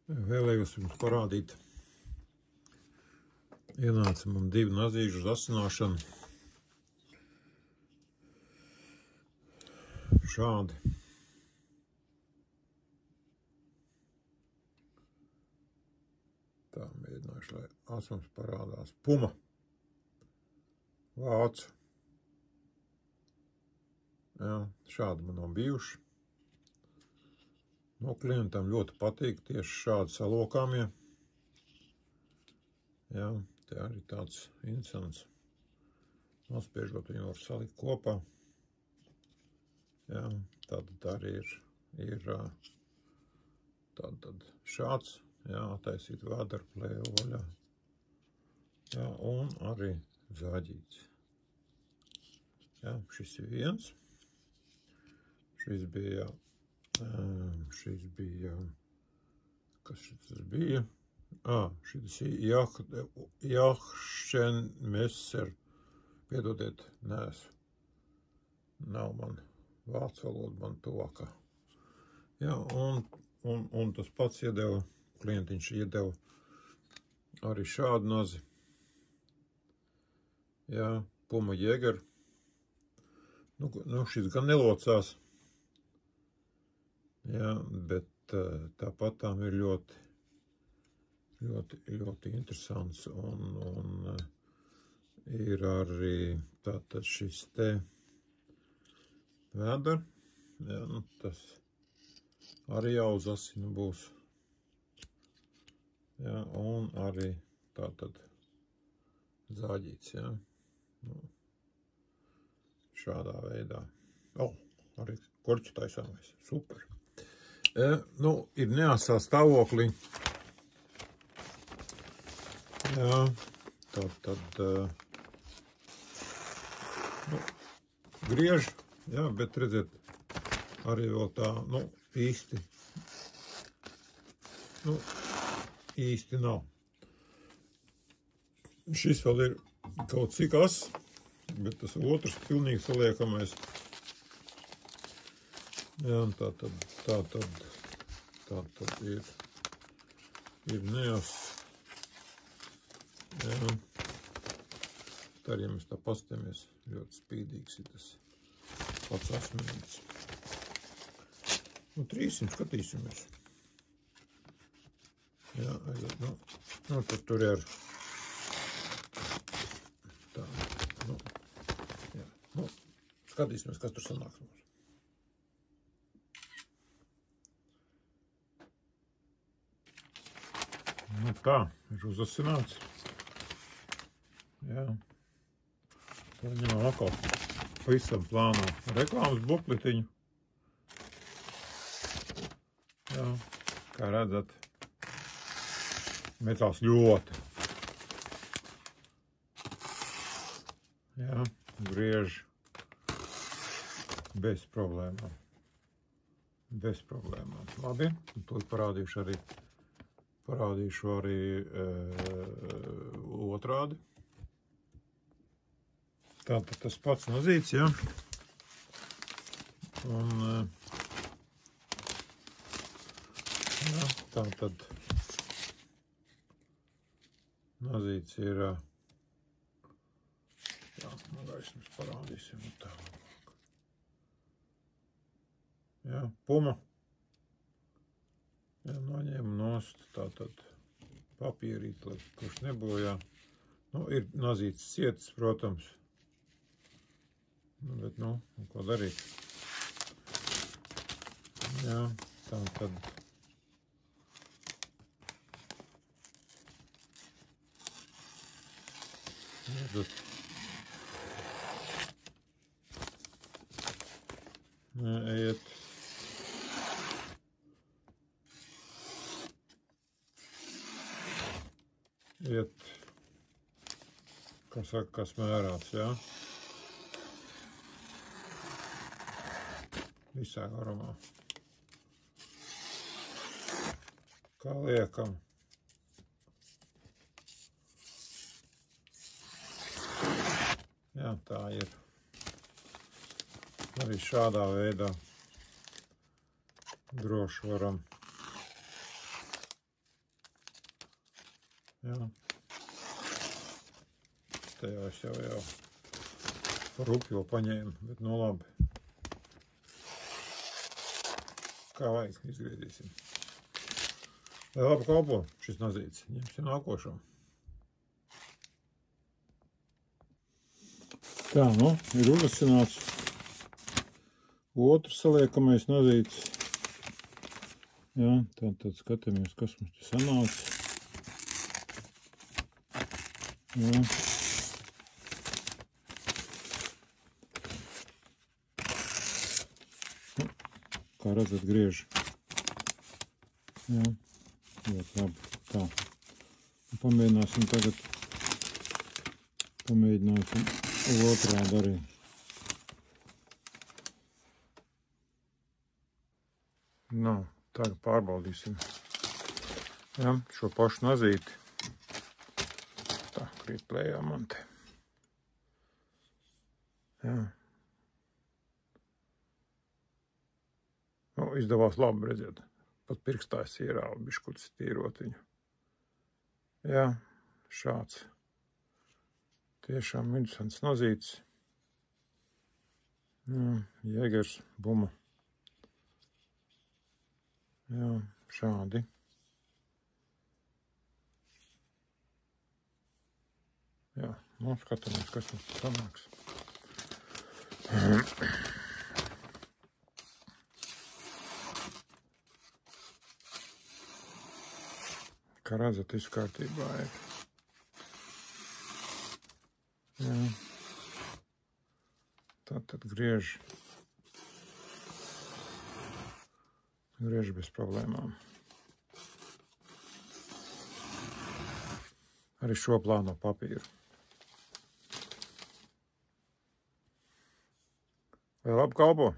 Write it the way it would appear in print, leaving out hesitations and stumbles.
Vēlējos jums parādīt. Ienāca man 2 nazīžu uz asināšanu. Šādi. Tā, mēģināšu, lai asums parādās. Puma. Vācu. Jā, šādi man nav bijuši. No klientam ļoti patīk tieši šādi salokāmie. Jā, te arī tāds interesants. Nospiežot viņu var salikt kopā. Jā, tātad arī ir tātad šāds, jā, attaisīt vēdera plēvu vaļā. Jā, un arī zāģīts. Jā, šis ir viens. Šis bija, kas šis bija? Šis ir Jahšenmesser. Piedodiet, nav man vācu valoda, man tuvākā. Jā, un tas pats iedeva, klientiņš iedeva arī šādu nazi. Jā, Puma Jäger. Nu, šis gan nelocās. Jā, bet tāpat tām ir ļoti interesants un ir arī tātad šis te vēdera. Jā, nu tas arī jau uz asinu būs. Jā, un arī tātad zāģīts, jā. Nu, šādā veidā. Arī korķi taisāmais. Super. Nu, ir neasā stāvoklī. Jā, tad griež, jā, bet redziet, arī vēl tā, īsti nav. Šis vēl ir kaut cik ass, bet tas otrs pilnīgi saliekamais. Jā, tātad ir neas. Jā. Tā arī, ja mēs tā pastamies, ļoti spīdīgs ir tas pats asmenīts. 300 skatīsimies. Jā, tad tur ir tā, jā, skatīsimies, kas tur sanāks mums. Tā, ir uzasināts. Jā. Tā ņemam atkal pavisam plāno reklāmas bukletiņu. Jā, kā redzat, metāls ļoti. Jā, griež bez problēmām. Bez problēmām. Labi, to parādīšu arī otrādi. Tātad tas pats nazīts, jā. Un, jā, tātad nazīts ir, jā, gaismas parādīsim tā. Jā, Puma. Jā, noņēmu nost, tātad papīrīt, lai kurš nebojā. Ir nazīts cietis, protams. Bet, ko darīt? Jā, tātad. Ejiet. Kas mērāts, jā. Visā garumā. Kā liekam. Jā, tā ir. Arī šādā veidā droši varam Jā. Tajā es jau rupjo paņēmu, bet nu labi. Kā vajag, izgriezīsim. Lai labi kalpo šis nazīts, ņemsim nākošo. Tā, nu, ir uzasināts otrs saliekamais nazīts. Jā, tad skatāmies, kas mums te sanāca. Jā. Kā redzat, griež. Jā, ļoti labi. Tā. Pamēģināsim tagad. Pamēģināsim otrādi arī. Nu, tagad pārbaudīsim. Jā, šo pašu nazīti. Tā, krīt plējā man te. Jā. Nu, izdevās labi, redziet. Pat pirkstā es ierāvu biškutis tīrot viņu. Jā, šāds. Tiešām interesants nazīts. Jā, Jēgers, buma. Jā, šādi. Jā, nu skatāmies, kas mums sanāks. Kā redzat, viss kārtībā ir. Jā. Tad griež. Griež bez problēmām. Arī šo plāno papīru. Vai labi kalpo?